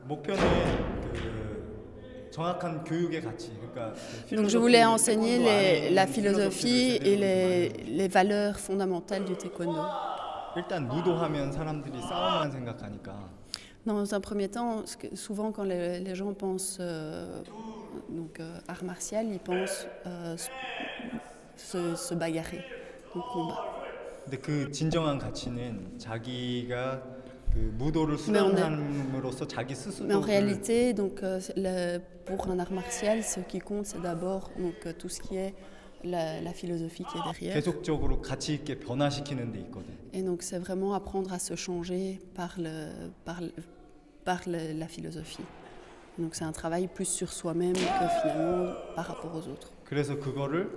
목표는 정확한 교육의 가치. 그러니까 Donc je voulais enseigner la philosophie et les valeurs fondamentales du taekwondo. 일단 무도하면 사람들이 싸움만 생각하니까. Dans un premier temps, souvent quand les gens pensent art martial, ils pensent se bagarrer, donc combat. 근데 그 진정한 가치는 자기가 그 무도를 수련함으로써 자기 스스로. Mais en réalité, donc pour un art martial, ce qui compte, c'est d'abord tout ce qui est la philosophie qui est derrière. 계속적으로 가치 있게 변화시키는 데 있거든. Et donc c'est vraiment apprendre à se changer par la philosophie. Donc c'est un travail plus sur soi-même que finalement par rapport aux autres. 그래서 그거를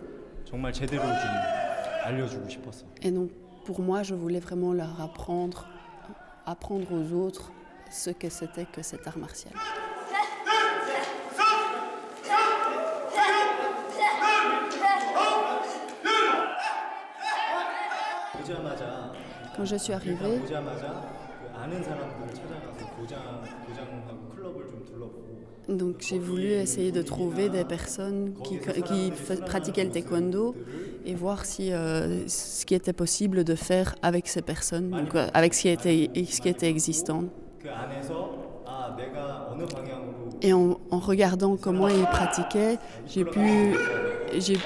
정말 제대로 좀 알려주고 싶었어. Et donc pour moi, je voulais vraiment leur apprendre aux autres ce que c'était que cet art martial. Quand je suis arrivée, donc j'ai voulu essayer de trouver des personnes qui pratiquaient le taekwondo et voir si ce qui était possible de faire avec ces personnes, donc avec ce qui était existant. Et en regardant comment ils pratiquaient, j'ai pu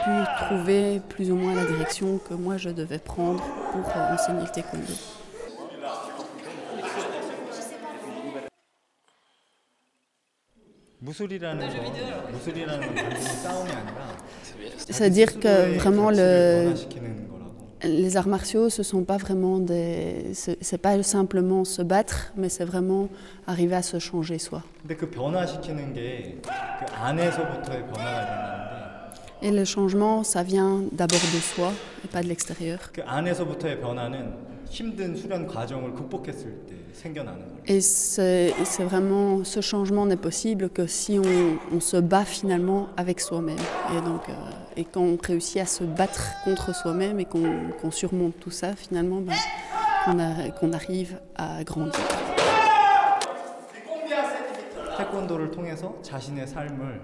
trouver plus ou moins la direction que moi je devais prendre pour enseigner le taekwondo. C'est-à-dire que vraiment les arts martiaux, ce sont pas vraiment c'est pas simplement se battre, mais c'est vraiment arriver à se changer soi. Et le changement, ça vient d'abord de soi et pas de l'extérieur. Et c'est vraiment, ce changement n'est possible que si on se bat finalement avec soi-même. Et donc, et quand on réussit à se battre contre soi-même et qu'on surmonte tout ça, finalement, qu'on arrive à grandir. 태권도를 통해서 자신의 삶을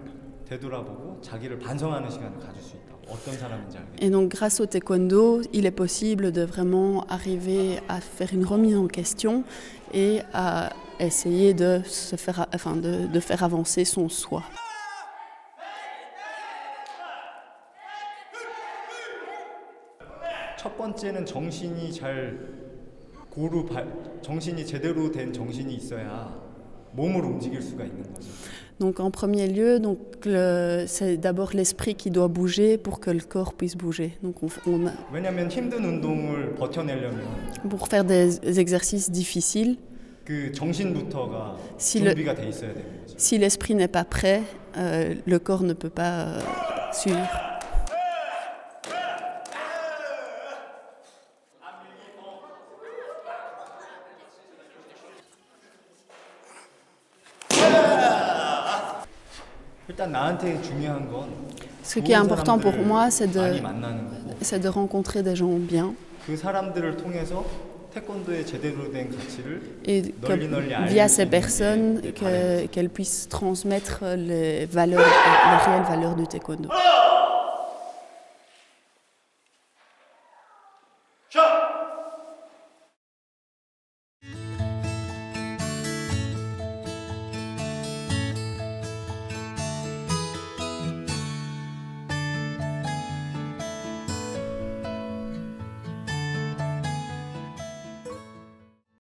되돌아보고 자기를 반성하는 시간을 가질 수 있다. 어떤 사람인지 알겠다. Et donc grâce au taekwondo, il est possible de vraiment arriver à faire une remise en question et à essayer de faire avancer son soi. 첫 번째는 정신이 제대로 된 정신이 있어야 몸을 움직일 수가 있는 거죠. Donc en premier lieu, c'est d'abord l'esprit qui doit bouger pour que le corps puisse bouger. Donc 왜냐면 힘든 운동을 버텨내려면 pour faire des exercices difficiles, 그 정신부터가 준비가 돼 있어야 되는 거죠. Si l'esprit n'est pas prêt, le corps ne peut pas suivre. Ce qui est important pour moi, c'est de rencontrer des gens bien. Et que via ces personnes, qu'elles puissent transmettre les réelles valeurs du taekwondo.